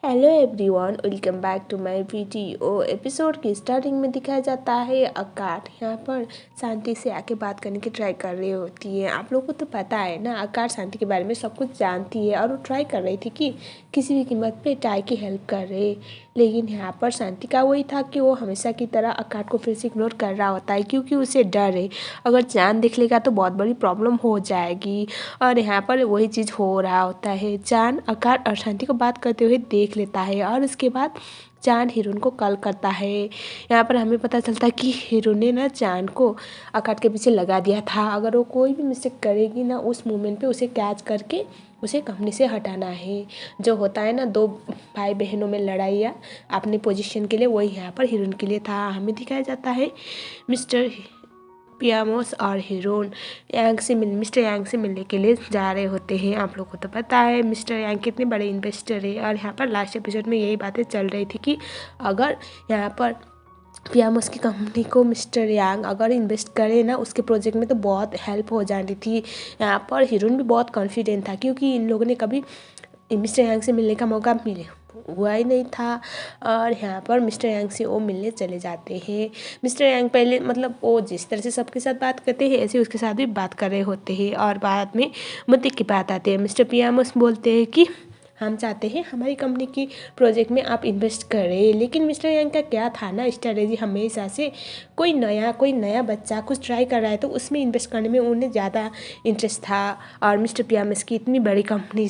Hello everyone, welcome back to my video. Episode की starting में दिखाया जाता है आकाश यहाँ पर शांति से आके बात करने की ट्राई कर रही होती है। आप लोगों को तो पता है ना, आकाश शांति के बारे में सब कुछ जानती है और वो ट्राई कर रही थी कि किसी भी कीमत पे टाई की हेल्प कर रहे। लेकिन यहाँ पर शांति का वही था कि वो हमेशा की तरह आकाश को फिर से इग्नोर कर रहा होता है, क्योंकि उसे डर है अगर चांद देख लेगा तो बहुत बड़ी प्रॉब्लम हो जाएगी। और यहाँ पर वही चीज़ हो रहा होता है। चांद आकाश और शांति को बात करते हुए देख लेता है और उसके बाद चांद हिरून को कॉल करता है। यहाँ पर हमें पता चलता है कि हिरून ने ना चांद को आकाश के पीछे लगा दिया था। अगर वो कोई भी मिस्टेक करेगी ना, उस मोमेंट पे उसे कैच करके उसे कंपनी से हटाना है। जो होता है ना, दो भाई बहनों में लड़ाइयाँ अपनी पोजीशन के लिए, वही यहाँ पर हिरून के लिए था। हमें दिखाया जाता है मिस्टर पियामोस और हिरून मिस्टर यांग से मिलने के लिए जा रहे होते हैं। आप लोग को तो पता है मिस्टर यांग कितने बड़े इन्वेस्टर है। और यहाँ पर लास्ट एपिसोड में यही बातें चल रही थी कि अगर यहाँ पर पियामोस की कंपनी को मिस्टर यांग अगर इन्वेस्ट करे ना उसके प्रोजेक्ट में, तो बहुत हेल्प हो जाती थी। यहाँ पर हिरून भी बहुत कॉन्फिडेंट था, क्योंकि इन लोगों ने कभी मिस्टर यांग से मिलने का मौका हुआ ही नहीं था। और यहाँ पर मिस्टर यांग से वो मिलने चले जाते हैं। मिस्टर यांग पहले वो जिस तरह से सबके साथ बात करते हैं, ऐसे उसके साथ भी बात कर रहे होते हैं। और बाद में मुद्दे की बात आते हैं। मिस्टर पियामोस बोलते हैं कि हम चाहते हैं हमारी कंपनी की प्रोजेक्ट में आप इन्वेस्ट करें। लेकिन मिस्टर यांग का क्या था ना, स्ट्रेटेजी हमेशा से कोई नया बच्चा कुछ ट्राई कर रहा है तो उसमें इन्वेस्ट करने में उन्हें ज़्यादा इंटरेस्ट था। और मिस्टर पियामोस की इतनी बड़ी कंपनी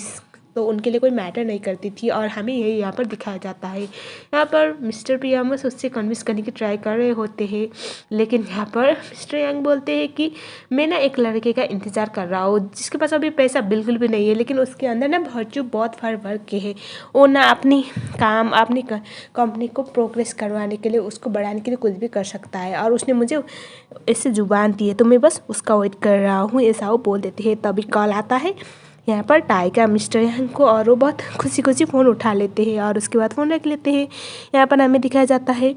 तो उनके लिए कोई मैटर नहीं करती थी। और हमें यही यहाँ पर दिखाया जाता है। यहाँ पर मिस्टर पियामोस उससे कन्विंस करने की ट्राई कर रहे होते हैं। लेकिन यहाँ पर मिस्टर यांग बोलते हैं कि मैं ना एक लड़के का इंतज़ार कर रहा हूँ जिसके पास अभी पैसा बिल्कुल भी नहीं है, लेकिन उसके अंदर ना वर्च्यू बहुत भर के है। वो ना अपनी कंपनी को प्रोग्रेस करवाने के लिए, उसको बढ़ाने के लिए कुछ भी कर सकता है। और उसने मुझे इससे जुबान दी है, तो मैं बस उसका वेट कर रहा हूँ, ऐसा वो बोल देते हैं। तभी कॉल आता है यहाँ पर टाई का मिस्टर यांग को, और वो बहुत खुशी फ़ोन उठा लेते हैं और उसके बाद फ़ोन रख लेते हैं। यहाँ पर हमें दिखाया जाता है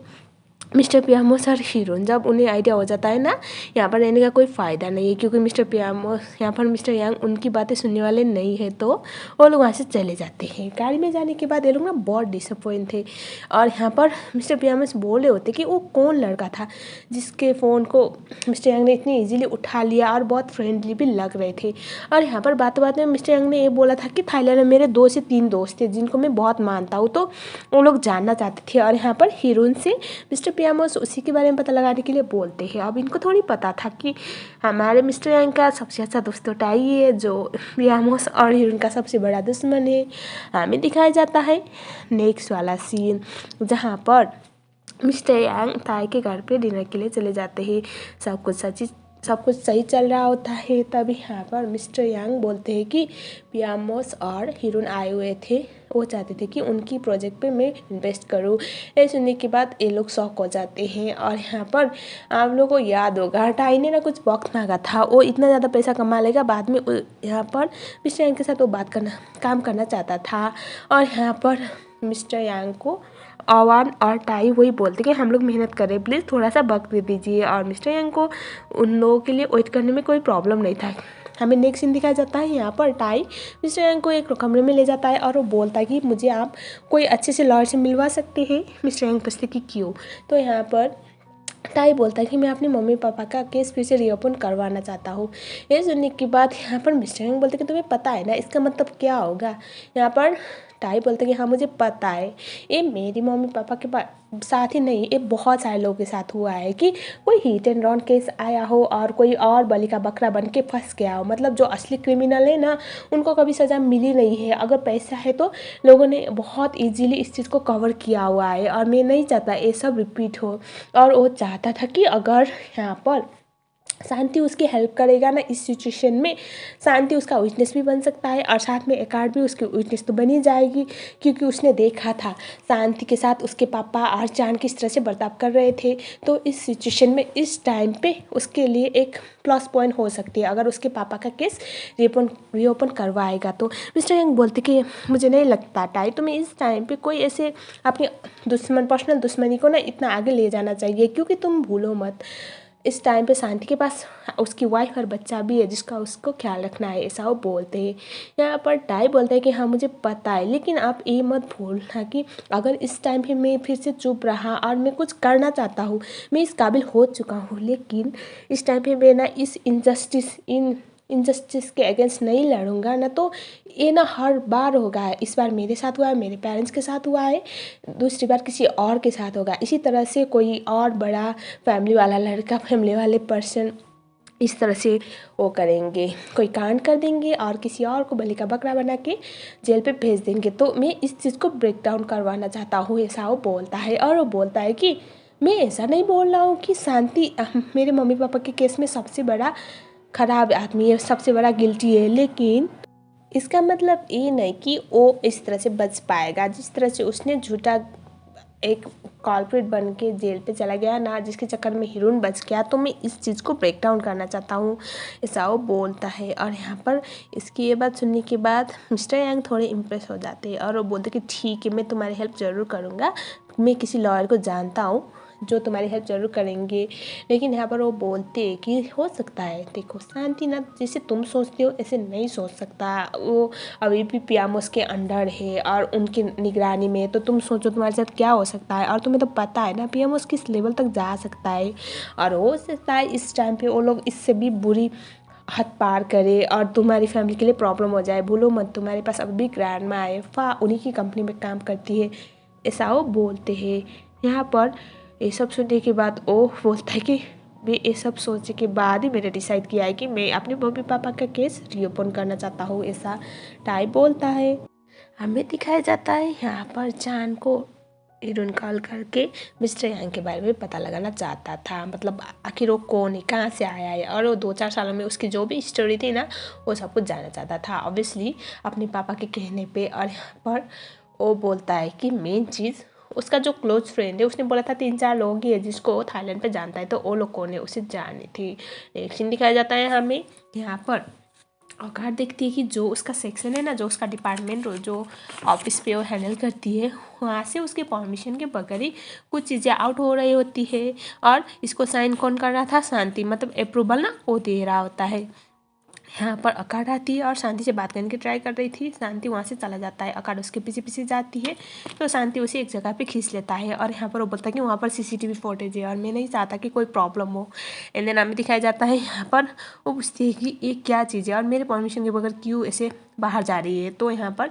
मिस्टर पियामोस और हिरून, जब उन्हें आइडिया हो जाता है ना यहाँ पर रहने का कोई फ़ायदा नहीं है, क्योंकि मिस्टर पियामोस यहाँ पर मिस्टर यांग उनकी बातें सुनने वाले नहीं है, तो वो लोग वहाँ से चले जाते हैं। गाड़ी में जाने के बाद ये लोग ना बहुत डिसअपॉइंट थे। और यहाँ पर मिस्टर पियामोस बोल रहे होते कि वो कौन लड़का था जिसके फ़ोन को मिस्टर यांग ने इतनी ईजिली उठा लिया, और बहुत फ्रेंडली भी लग रहे थे। और यहाँ पर बात में मिस्टर यांग ने ये बोला था कि थाईलैंड में मेरे 2 से 3 दोस्त थे जिनको मैं बहुत मानता हूँ, तो वो लोग जानना चाहते थे। और यहाँ पर हिरून से मिस्टर पियामोस उसी के बारे में पता लगाने के लिए बोलते हैं। अब इनको थोड़ी पता था कि हमारे मिस्टर यांग का सबसे अच्छा दोस्त तो टाई है, जो पियामोस और हिरून का सबसे बड़ा दुश्मन है। हमें दिखाया जाता है नेक्स्ट वाला सीन, जहाँ पर मिस्टर यांग ताई के घर पे डिनर के लिए चले जाते हैं। सब कुछ सही चल रहा होता है। तभी यहाँ पर मिस्टर यांग बोलते हैं कि पियामोस और हिरून आए हुए थे, वो चाहते थे कि उनकी प्रोजेक्ट पे मैं इन्वेस्ट करूँ। ये सुनने के बाद ये लोग शॉक हो जाते हैं। और यहाँ पर आप लोगों को याद होगा टाई ने ना कुछ वक्त मांगा था, वो इतना ज़्यादा पैसा कमा लेगा बाद में। यहाँ पर मिस्टर यांग के साथ वो काम करना चाहता था। और यहाँ पर मिस्टर यांग को अवान और टाई वही बोलते कि हम लोग मेहनत करें, प्लीज़ थोड़ा सा वक्त दे दीजिए। और मिस्टर यांग को उन लोगों के लिए वेट करने में कोई प्रॉब्लम नहीं था। हमें नेक्स्ट सीन दिखाया जाता है। यहाँ पर टाई मिस्टर यांग को एक कमरे में ले जाता है और वो बोलता है कि मुझे आप कोई अच्छे से लॉयर से मिलवा सकते हैं। मिस्टर यांग पूछते कि क्यों। तो यहाँ पर टाई बोलता है कि मैं अपने मम्मी पापा का केस फिर से रीओपन करवाना चाहता हूँ। ये सुनने के बाद यहाँ पर मिस्टर यांग बोलते कि तुम्हें पता है ना इसका मतलब क्या होगा। यहाँ पर टाई बोलते कि हाँ मुझे पता है, ये मेरी मम्मी पापा के साथ ही नहीं, ये बहुत सारे लोगों के साथ हुआ है कि कोई हिट एंड रन केस आया हो और कोई और बलि का बकरा बन के फंस गया हो। मतलब जो असली क्रिमिनल है ना, उनको कभी सज़ा मिली नहीं है। अगर पैसा है तो लोगों ने बहुत इजीली इस चीज़ को कवर किया हुआ है। और मैं नहीं चाहता ये सब रिपीट हो। और वो चाहता था कि अगर यहाँ पर शांति उसकी हेल्प करेगा ना इस सिचुएशन में, शांति उसका विटनेस भी बन सकता है, और साथ में एकार्ड भी उसकी विटनेस तो बनी जाएगी, क्योंकि उसने देखा था शांति के साथ उसके पापा और चांद किस तरह से बर्ताव कर रहे थे। तो इस सिचुएशन में इस टाइम पे उसके लिए एक प्लस पॉइंट हो सकती है अगर उसके पापा का केस रीओपन करवाएगा। तो मिस्टर यंग बोलते कि मुझे नहीं लगता टाई तुम्हें इस टाइम पे कोई ऐसे अपनी पर्सनल दुश्मनी को ना इतना आगे ले जाना चाहिए, क्योंकि तुम भूलो मत इस टाइम पे शांति के पास उसकी वाइफ और बच्चा भी है जिसका उसको ख्याल रखना है, ऐसा वो बोलते हैं। यहाँ पर टाई बोलता है कि हाँ मुझे पता है, लेकिन आप ये मत भूलना कि अगर इस टाइम पे मैं फिर से चुप रहा और मैं कुछ करना चाहता हूँ, मैं इस काबिल हो चुका हूँ, लेकिन इस टाइम पे मैं ना इस इनजस्टिस के अगेंस्ट नहीं लड़ूंगा ना, तो ये ना हर बार होगा। इस बार मेरे साथ हुआ है, मेरे पेरेंट्स के साथ हुआ है, दूसरी बार किसी और के साथ होगा। इसी तरह से कोई और बड़ा फैमिली वाला लड़का, फैमिली वाले पर्सन इस तरह से वो करेंगे, कोई कांड कर देंगे और किसी और को बलि का बकरा बना के जेल पे भेज देंगे। तो मैं इस चीज़ को ब्रेक डाउन करवाना चाहता हूँ, ऐसा वो बोलता है। और वो बोलता है कि मैं ऐसा नहीं बोल रहा हूँ कि शांति मेरे मम्मी पापा के केस में सबसे बड़ा खराब आदमी है, सबसे बड़ा गिल्टी है, लेकिन इसका मतलब ये नहीं कि वो इस तरह से बच पाएगा। जिस तरह से उसने झूठा एक कॉर्पोरेट बन के जेल पे चला गया ना, जिसके चक्कर में हिरून बच गया, तो मैं इस चीज़ को ब्रेक डाउन करना चाहता हूँ, ऐसा वो बोलता है। और यहाँ पर इसकी ये बात सुनने के बाद मिस्टर यांग थोड़े इम्प्रेस हो जाते हैं और वो बोलते कि ठीक है, मैं तुम्हारी हेल्प ज़रूर करूँगा, मैं किसी लॉयर को जानता हूँ जो तुम्हारी हेल्प ज़रूर करेंगे। लेकिन यहाँ पर वो बोलते हैं कि हो सकता है, देखो शांति ना जैसे तुम सोचते हो ऐसे नहीं सोच सकता, वो अभी भी पियामोस के अंडर है और उनकी निगरानी में। तो तुम सोचो तुम्हारे साथ क्या हो सकता है, और तुम्हें तो पता है ना पियामोस किस लेवल तक जा सकता है, और हो सकता है इस टाइम पे वो लोग इससे भी बुरी हद पार करे और तुम्हारी फैमिली के लिए प्रॉब्लम हो जाए। भूलो मत, तुम्हारे पास अभी भी ग्रैंड माँ है, उन्हीं की कंपनी में काम करती है, ऐसा वो बोलते हैं। यहाँ पर ये सब सुनने के बाद वो बोलता है कि मैं ये सब सोचने के बाद ही मैंने डिसाइड किया है कि मैं अपने मम्मी पापा का केस रीओपन करना चाहता हूँ, ऐसा टाई बोलता है। हमें दिखाया जाता है यहाँ पर चान को हिरून कॉल करके मिस्टर यांग के बारे में पता लगाना चाहता था, मतलब आखिर वो कौन है, कहाँ से आया है, और वो 2-4 सालों में उसकी जो भी स्टोरी थी ना वो सब कुछ जानना चाहता था, ऑब्वियसली अपने पापा के कहने पे। और यहाँ पर वो बोलता है कि मेन चीज़ उसका जो क्लोज फ्रेंड है, उसने बोला था 3-4 लोग ही है जिसको वो थाईलैंड पे जानता है, तो वो लोग कौन है उसे जाननी थी। नेक्स्ट सीन दिखाया जाता है हमें यहाँ पर औकात देखती है कि जो उसका सेक्शन है ना, जो उसका डिपार्टमेंट जो ऑफिस पे वो हैंडल करती है, वहाँ से उसके परमिशन के बगैर ही कुछ चीज़ें आउट हो रही होती है। और इसको साइन कौन कर रहा था, शांति, मतलब अप्रूवल ना वो दे रहा होता है। यहाँ पर अकाट आती है और शांति से बात करने की ट्राई कर रही थी, शांति वहाँ से चला जाता है, अकाट उसके पीछे पीछे जाती है, तो शांति उसे एक जगह पे खींच लेता है। और यहाँ पर वो बोलता है कि वहाँ पर सीसीटीवी फुटेज है और मैं नहीं चाहता कि कोई प्रॉब्लम हो। एंड देन हमें दिखाया जाता है यहाँ पर वो पूछती है कि ये क्या चीज़ है और मेरे परमिशन के बगैर क्यों ऐसे बाहर जा रही है। तो यहाँ पर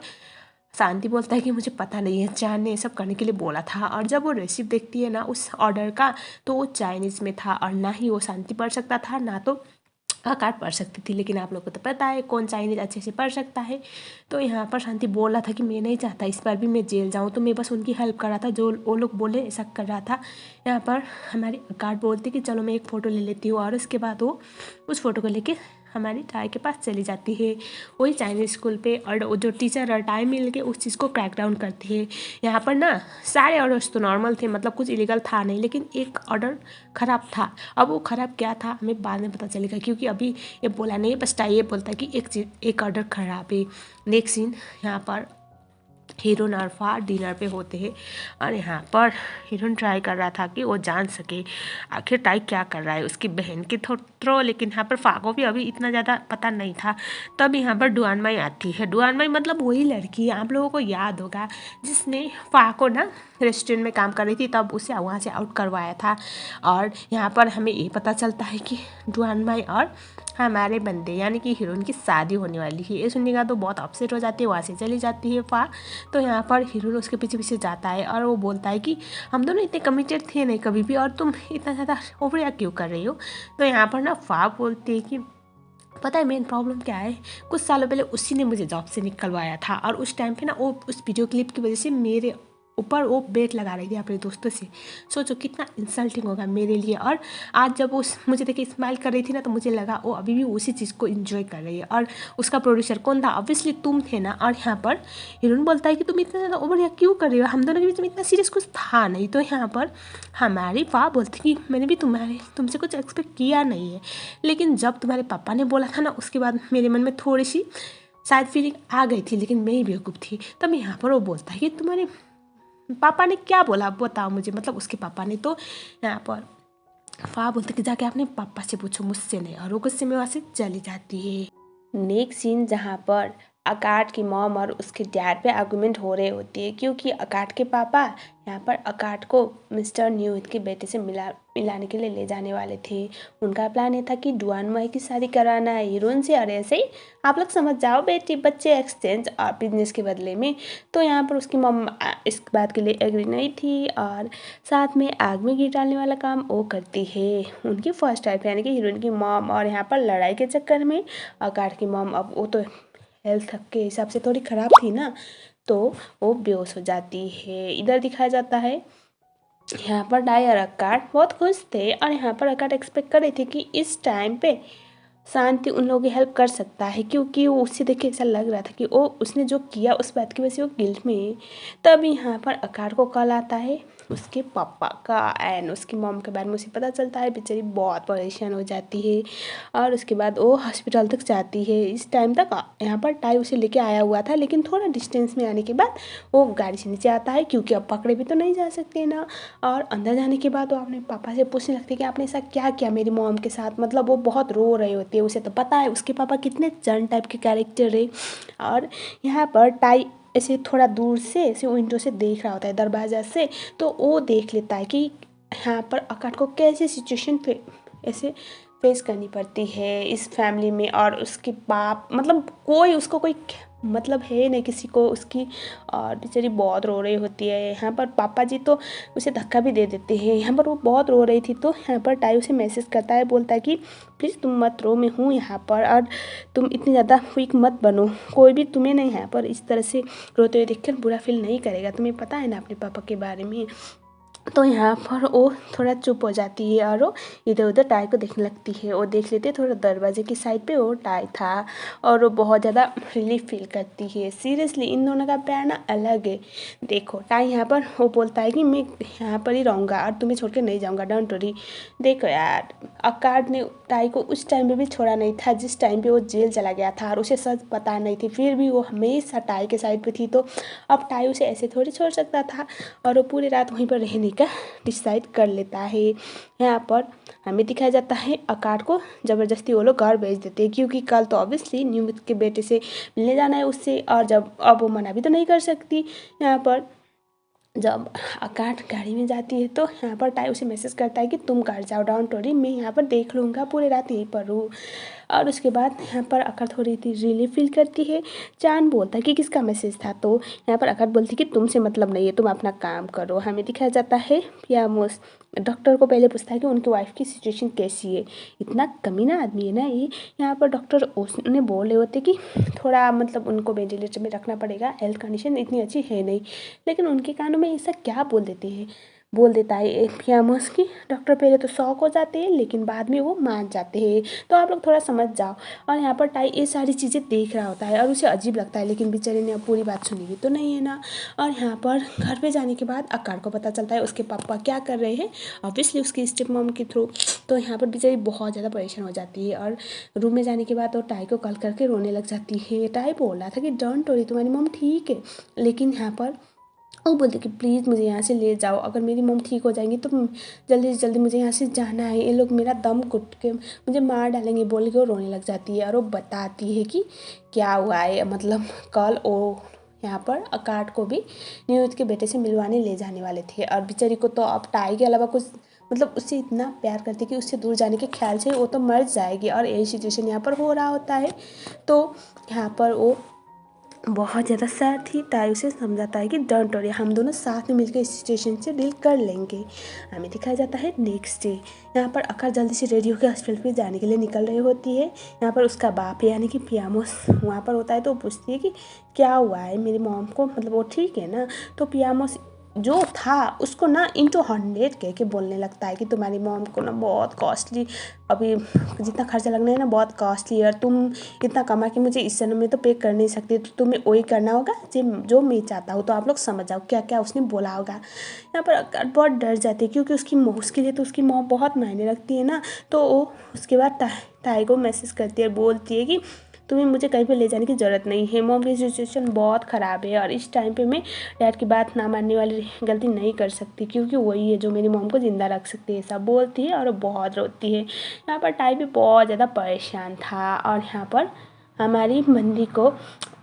शांति बोलता है कि मुझे पता नहीं है, चान ने ये सब करने के लिए बोला था। और जब वो रेसिप्ट देखती है ना उस ऑर्डर का, तो वो चाइनीज़ में था और ना ही वो शांति पढ़ सकता था, ना तो आकार पढ़ सकती थी। लेकिन आप लोग को तो पता है कौन चाइनीज अच्छे से पढ़ सकता है। तो यहाँ पर शांति बोल रहा था कि मैं नहीं चाहता इस बार भी मैं जेल जाऊँ, तो मैं बस उनकी हेल्प कर रहा था, जो वो लोग बोले ऐसा कर रहा था। यहाँ पर हमारी गार्ड बोलती कि चलो मैं एक फ़ोटो ले लेती हूँ, और उसके बाद वो उस फ़ोटो को लेके हमारी टाई के पास चली जाती है, वही चाइनीज स्कूल पे। और वो जो टीचर और टाई मिल के उस चीज़ को क्रैक डाउन करती है। यहाँ पर ना सारे ऑर्डर्स तो नॉर्मल थे, मतलब कुछ इलीगल था नहीं, लेकिन एक ऑर्डर ख़राब था। अब वो ख़राब क्या था हमें बाद में पता चलेगा, क्योंकि अभी ये बोला नहीं है, बस टाई ये बोलता है कि एक ऑर्डर ख़राब है। नेक्स्ट सीन यहाँ पर हीरोइन और फा डिनर पे होते हैं, और यहाँ पर हीरोइन ट्राई कर रहा था कि वो जान सके आखिर टाई क्या कर रहा है उसकी बहन के थ्रो। लेकिन यहाँ पर फा को भी अभी इतना ज़्यादा पता नहीं था। तब यहाँ पर डुआन माई आती है। डुआन माई मतलब वही लड़की आप लोगों को याद होगा जिसने फा को ना रेस्टोरेंट में काम कर रही थी, तब उसे वहाँ से आउट करवाया था। और यहाँ पर हमें ये पता चलता है कि डुआन माई और हमारे बंदे यानी कि हीरोइन की शादी होने वाली है। ये सुनने का तो बहुत अपसेट हो जाती है, वहाँ से चली जाती है फा। तो यहाँ पर हीरोइन उसके पीछे पीछे जाता है और वो बोलता है कि हम दोनों इतने कमिटेड थे नहीं कभी भी, और तुम इतना ज़्यादा ओवर क्यों कर रही हो। तो यहाँ पर ना फा बोलती है कि पता है मेन प्रॉब्लम क्या है, कुछ सालों पहले उसी ने मुझे जॉब से निकलवाया था, और उस टाइम पे ना वो उस वीडियो क्लिप की वजह से मेरे ऊपर वो बेट लगा रही थी अपने दोस्तों से। सोचो कितना इंसल्टिंग होगा मेरे लिए। और आज जब वो मुझे देख के स्माइल कर रही थी ना, तो मुझे लगा वो अभी भी उसी चीज़ को एंजॉय कर रही है। और उसका प्रोड्यूसर कौन था, ऑब्वियसली तुम थे ना। और यहाँ पर हीरोइन बोलता है कि तुम इतना ज़्यादा ओवर रिएक्ट क्यों कर रही हो, हम दोनों के बीच में इतना सीरियस कुछ था नहीं। तो यहाँ पर हमारी फा बोलती कि मैंने भी तुमसे कुछ एक्सपेक्ट किया नहीं है, लेकिन जब तुम्हारे पापा ने बोला था ना, उसके बाद मेरे मन में थोड़ी सी शायद फीलिंग आ गई थी, लेकिन मैं ही बेवकूफ़ थी। तब यहाँ पर वो बोलता है कि तुम्हारे पापा ने क्या बोला बताओ मुझे, मतलब उसके पापा ने। तो यहाँ पर फ़ा बोलती कि जाके अपने पापा से पूछो, मुझसे नहीं, और वो गुस्से में वहाँ से चली जाती है। नेक्स्ट सीन जहाँ पर आकाश की मॉम और उसके डैड पे आर्गूमेंट हो रहे होती है, क्योंकि आकाश के पापा यहाँ पर आकाश को मिस्टर न्यूहित के बेटे से मिलाने के लिए ले जाने वाले थे। उनका प्लान ये था कि डुआन माई की शादी कराना है हीरोइन से, और ऐसे ही आप लोग समझ जाओ बेटी बच्चे एक्सचेंज और बिजनेस के बदले में। तो यहाँ पर उसकी मॉम इस बात के लिए एग्री नहीं थी, और साथ में आग में घी डालने वाला काम वो करती है, उनकी फर्स्ट वाइफ यानी कि हीरोइन की मॉम। और यहाँ पर लड़ाई के चक्कर में आकाश की मॉम, अब वो तो हेल्थ के हिसाब से थोड़ी ख़राब थी ना, तो वो बेहोश हो जाती है। इधर दिखाया जाता है यहाँ पर डाई और आकाश बहुत खुश थे, और यहाँ पर आकाश एक्सपेक्ट कर रहे थे कि इस टाइम पे शांति उन लोगों की हेल्प कर सकता है, क्योंकि वो उससे देख के ऐसा लग रहा था कि वो उसने जो किया उस बात की वजह से वो गिल्ट में है। तब यहाँ पर आकाश को कॉल आता है उसके पापा का, एंड उसकी मॉम के बारे में उसे पता चलता है। बेचारी बहुत परेशान हो जाती है, और उसके बाद वो हॉस्पिटल तक जाती है। इस टाइम तक यहाँ पर टाई उसे लेके आया हुआ था, लेकिन थोड़ा डिस्टेंस में आने के बाद वो गाड़ी से नीचे आता है, क्योंकि अब पकड़े भी तो नहीं जा सकते ना। और अंदर जाने के बाद वो अपने पापा से पूछने लगती है कि आपने ऐसा क्या किया मेरी मॉम के साथ, मतलब वो बहुत रो रहे होते हैं। उसे तो पता है उसके पापा कितने जन टाइप के कैरेक्टर है। और यहाँ पर टाई ऐसे थोड़ा दूर से ऐसे विंडो से देख रहा होता है दरवाजा से, तो वो देख लेता है कि यहाँ पर आकाश को कैसी सिचुएशन ऐसे फेस करनी पड़ती है इस फैमिली में। और उसके बाप मतलब कोई उसको कोई मतलब है नहीं किसी को उसकी, और बेचारी बहुत रो रही होती है। यहाँ पर पापा जी तो उसे धक्का भी दे देते हैं। यहाँ पर वो बहुत रो रही थी, तो यहाँ पर टाई उसे मैसेज करता है, बोलता है कि प्लीज़ तुम मत रो, मैं हूँ यहाँ पर, और तुम इतनी ज़्यादा वीक मत बनो, कोई भी तुम्हें नहीं यहाँ पर इस तरह से रोते हुए देखकर बुरा फील नहीं करेगा, तुम्हें पता है ना अपने पापा के बारे में। तो यहाँ पर वो थोड़ा चुप हो जाती है, और वो इधर उधर टाई को देखने लगती है। वो देख लेते थोड़ा दरवाजे की साइड पे वो टाई था, और वो बहुत ज़्यादा रिलीफ फील करती है। सीरियसली इन दोनों का प्यार ना अलग है। देखो टाई यहाँ पर वो बोलता है कि मैं यहाँ पर ही रहूँगा और तुम्हें छोड़ के नहीं जाऊँगा, डोंट वरी। देखो यार आकाश ने टाई को उस टाइम पे भी छोड़ा नहीं था जिस टाइम पे वो जेल चला गया था, और उसे सच पता नहीं थी, फिर भी वो हमेशा टाई के साइड पे थी। तो अब टाई उसे ऐसे थोड़ी छोड़ सकता था, और वो पूरी रात वहीं पर रहने का डिसाइड कर लेता है। यहाँ पर हमें दिखाया जाता है आकाश को ज़बरदस्ती वो लोग घर भेज देते हैं, क्योंकि कल तो ऑब्वियसली न्यूमित के बेटे से मिलने जाना है उससे, और जब अब वो मना भी तो नहीं कर सकती। यहाँ पर जब आकाश गाड़ी में जाती है तो यहाँ पर टाई उसे मैसेज करता है कि तुम घर जाओ, डोंट वरी, मैं यहाँ पर देख लूँगा, पूरी रात यहीं पर हूँ। और उसके बाद यहाँ पर आकाश थोड़ी सी रिलीफ फील करती है। चांद बोलता है कि किसका मैसेज था, तो यहाँ पर आकाश बोलती है कि तुमसे मतलब नहीं है, तुम अपना काम करो। हमें दिखाया जाता है पियामोस डॉक्टर को पहले पूछता है कि उनकी वाइफ की सिचुएशन कैसी है। इतना कमीना आदमी है ना ये। यहाँ पर डॉक्टर उन्हें बोल रहे होते कि थोड़ा मतलब उनको वेंटिलेटर में रखना पड़ेगा, हेल्थ कंडीशन इतनी अच्छी है नहीं, लेकिन उनके कानों में ऐसा क्या बोल देता है फियामोस की। डॉक्टर पहले तो शॉक हो जाते हैं, लेकिन बाद में वो मान जाते हैं। तो आप लोग थोड़ा समझ जाओ। और यहाँ पर टाई ये सारी चीज़ें देख रहा होता है, और उसे अजीब लगता है, लेकिन बेचारे ने अब पूरी बात सुनी भी तो नहीं है ना। और यहाँ पर घर पे जाने के बाद आकार को पता चलता है उसके पापा क्या कर रहे हैं, ऑब्वियसली उसकी स्टेप मॉम के थ्रू। तो यहाँ पर बेचारी बहुत ज़्यादा परेशान हो जाती है, और रूम में जाने के बाद वो टाई को कॉल करके रोने लग जाती है। टाई बोल रहा था कि डोंट वरी, तुम्हारी मॉम ठीक है, लेकिन यहाँ पर वो बोलती कि प्लीज़ मुझे यहाँ से ले जाओ, अगर मेरी मॉम ठीक हो जाएंगी तो जल्दी से जल्दी मुझे यहाँ से जाना है, ये लोग मेरा दम घुट के मुझे मार डालेंगे, बोल के वो रोने लग जाती है। और वो बताती है कि क्या हुआ है, मतलब कल वो यहाँ पर आकाश को भी न्यूज के बेटे से मिलवाने ले जाने वाले थे, और बेचारी को तो अब टाई के अलावा कुछ मतलब उससे इतना प्यार करती कि उससे दूर जाने के ख्याल से वो तो मर जाएगी, और यही सिचुएशन यहाँ पर हो रहा होता है। तो यहाँ पर वो बहुत ज़्यादा सैड थी। ताई उसे समझाता है कि डोंट वरी, हम दोनों साथ में मिलकर इस सिचुएशन से डील कर लेंगे। हमें दिखाया जाता है नेक्स्ट डे। यहाँ पर आकाश जल्दी से रेडी होकर हॉस्पिटल पे जाने के लिए निकल रही होती है। यहाँ पर उसका बाप यानी कि पियामोस वहाँ पर होता है, तो पूछती है कि क्या हुआ है मेरी मॉम को, मतलब वो ठीक है ना। तो पियामोस जो था उसको ना इंटू 100 कह के बोलने लगता है कि तुम्हारी मॉम को ना बहुत कॉस्टली, अभी जितना खर्चा लगना है ना बहुत कॉस्टली है, और तुम इतना कमा के मुझे इस जन्म में तो पे कर नहीं सकती, तो तुम्हें वही करना होगा जो मैं चाहता हूँ। तो आप लोग समझ जाओ क्या क्या उसने बोला होगा। यहाँ पर बहुत डर जाती है, क्योंकि उसके लिए तो उसकी मॉम बहुत मायने रखती है ना। तो वो उसके बाद टाई को मैसेज करती है, बोलती है कि तुम्हें मुझे कहीं पे ले जाने की ज़रूरत नहीं है। मॉम की सिचुएशन बहुत ख़राब है और इस टाइम पे मैं डैड की बात ना मानने वाली गलती नहीं कर सकती, क्योंकि वही है जो मेरी मॉम को ज़िंदा रख सकती है, ऐसा बोलती है और बहुत रोती है। यहाँ पर टाई भी बहुत ज़्यादा परेशान था और यहाँ पर हमारी मंदी को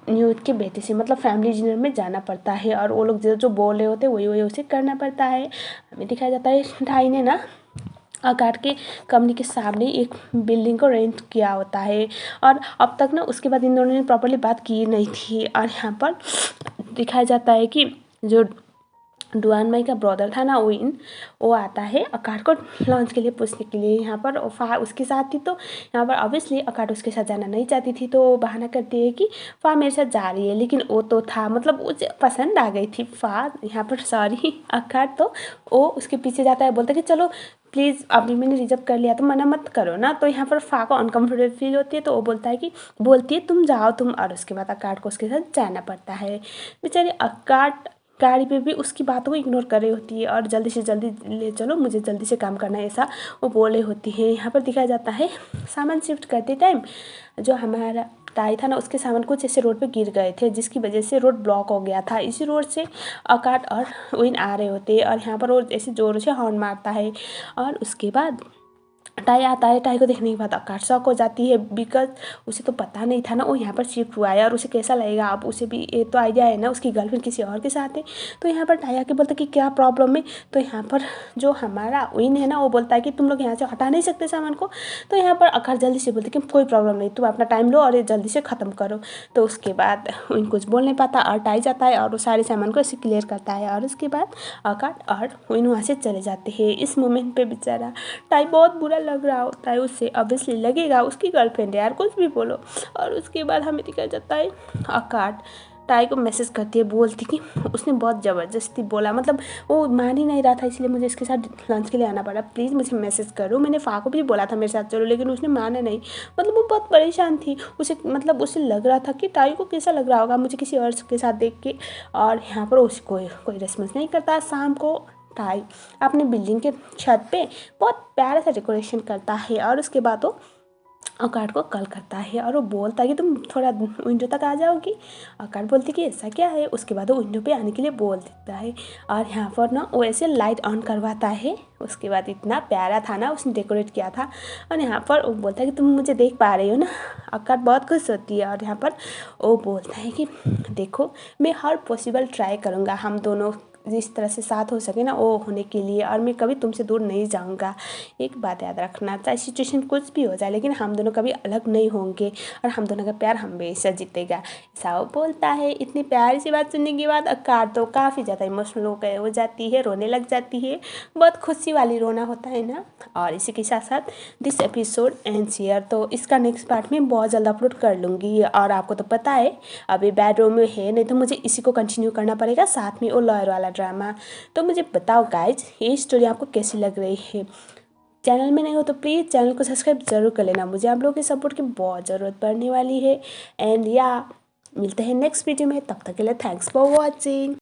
न्यूज़ के बेटे से मतलब फैमिली डिनर में जाना पड़ता है और वो लोग जो जो बोल रहे होते हैं वही वही उसे करना पड़ता है। हमें दिखाया जाता है ढाई ने ना आकार के कंपनी के सामने एक बिल्डिंग को रेंट किया होता है और अब तक ना उसके बाद इन दोनों ने प्रॉपर्ली बात की नहीं थी। और यहाँ पर दिखाया जाता है कि जो डुआन माई का ब्रदर था ना वो आता है आकार को लॉन्च के लिए पूछने के लिए। यहाँ पर फ़ा उसके साथ थी, तो यहाँ पर ऑब्वियसली आकार उसके साथ जाना नहीं चाहती थी, तो वो बहाना करती है कि फ़ा मेरे साथ जा रही है। लेकिन वो तो था मतलब उसे पसंद आ गई थी फ़ा, यहाँ पर सॉरी आकार, तो वो उसके पीछे जाता है, बोलता है कि चलो प्लीज़ अभी मैंने रिजर्व कर लिया तो मना मत करो ना। तो यहाँ पर फ़ा को अनकम्फर्टेबल फील होती है, तो वो बोलती है तुम जाओ तुम, और उसके बाद आकार को उसके साथ जाना पड़ता है। बेचारी आकार गाड़ी पे भी उसकी बातों को इग्नोर कर रही होती है और जल्दी से जल्दी ले चलो, मुझे जल्दी से काम करना है, ऐसा वो बोले होती है। यहाँ पर दिखाया जाता है सामान शिफ्ट करते टाइम जो हमारा ताई था ना उसके सामान कुछ ऐसे रोड पे गिर गए थे, जिसकी वजह से रोड ब्लॉक हो गया था। इसी रोड से आकाट और विन आ रहे होते हैं और यहाँ पर वो ऐसे जोरों से हॉर्न मारता है और उसके बाद टाई आता है। टाई को देखने के बाद आकाश शॉक हो जाती है, बिकॉज उसे तो पता नहीं था ना वो यहाँ पर शिफ्ट हुआ है और उसे कैसा लगेगा। अब उसे भी ये तो आइडिया है ना उसकी गर्लफ्रेंड किसी और के साथ है। तो यहाँ पर टाई आके बोलता है कि क्या प्रॉब्लम है। तो यहाँ पर जो हमारा विन है ना वो बोलता है कि तुम लोग यहाँ से हटा नहीं सकते सामान को। तो यहाँ पर आकाश जल्दी से बोलते कि कोई प्रॉब्लम नहीं, तुम अपना टाइम लो और ये जल्दी से ख़त्म करो। तो उसके बाद विन कुछ बोल नहीं पाता और टाई जाता है और वो सारे सामान को ऐसे क्लियर करता है और उसके बाद आकाश और विन वहाँ से चले जाते हैं। इस मोमेंट पे बेचारा टाई बहुत बुरा लग रहा होता है उसे, ऑब्वियसली लगेगा, उसकी गर्लफ्रेंड है यार कुछ भी बोलो। और उसके बाद हमें दिखाया जाता है आकाट टाई को मैसेज करती है, बोलती कि उसने बहुत ज़बरदस्ती बोला, मतलब वो मान ही नहीं रहा था, इसलिए मुझे इसके साथ लंच के लिए आना पड़ा, प्लीज़ मुझे मैसेज करो। मैंने फ़ा को भी बोला था मेरे साथ चलो, लेकिन उसने माना नहीं। मतलब वो बहुत परेशान थी, उसे मतलब उसे लग रहा था कि टाई को कैसा लग रहा होगा मुझे किसी और के साथ देख के। और यहाँ पर उसे कोई रेस्पॉन्स नहीं करता। शाम को टाई अपने बिल्डिंग के छत पे बहुत प्यारा सा डेकोरेशन करता है और उसके बाद वो आकाट को कॉल करता है और वो बोलता है कि तुम थोड़ा विंडो तक आ जाओगी। आकाट बोलती है कि ऐसा क्या है। उसके बाद वो विंडो पे आने के लिए बोल देता है और यहाँ पर ना वो ऐसे लाइट ऑन करवाता है। उसके बाद इतना प्यारा था ना उसने डेकोरेट किया था और यहाँ पर वो बोलता है कि तुम मुझे देख पा रही हो ना। आकाट बहुत खुश होती है और यहाँ पर वो बोलता है कि देखो मैं हर पॉसिबल ट्राई करूँगा हम दोनों जिस तरह से साथ हो सके ना वो होने के लिए, और मैं कभी तुमसे दूर नहीं जाऊंगा। एक बात याद रखना, चाहे सिचुएशन कुछ भी हो जाए लेकिन हम दोनों कभी अलग नहीं होंगे और हम दोनों का प्यार हमेशा जीतेगा, ऐसा वो बोलता है। इतनी प्यारी सी बात सुनने के बाद अकार तो काफ़ी ज़्यादा इमोशनल हो जाती है, रोने लग जाती है। बहुत खुशी वाली रोना होता है ना। और इसी के साथ साथ दिस एपिसोड एंड्स हियर। तो इसका नेक्स्ट पार्ट में बहुत जल्द अपलोड कर लूँगी और आपको तो पता है अभी बेडरूम में है, नहीं तो मुझे इसी को कंटिन्यू करना पड़ेगा, साथ में वो लॉयर वाला ड्रामा। तो मुझे बताओ गाइज ये स्टोरी आपको कैसी लग रही है। चैनल में नहीं हो तो प्लीज़ चैनल को सब्सक्राइब जरूर कर लेना, मुझे आप लोगों के सपोर्ट की बहुत ज़रूरत पड़ने वाली है। एंड या मिलते हैं नेक्स्ट वीडियो में, तब तक के लिए थैंक्स फॉर वॉचिंग।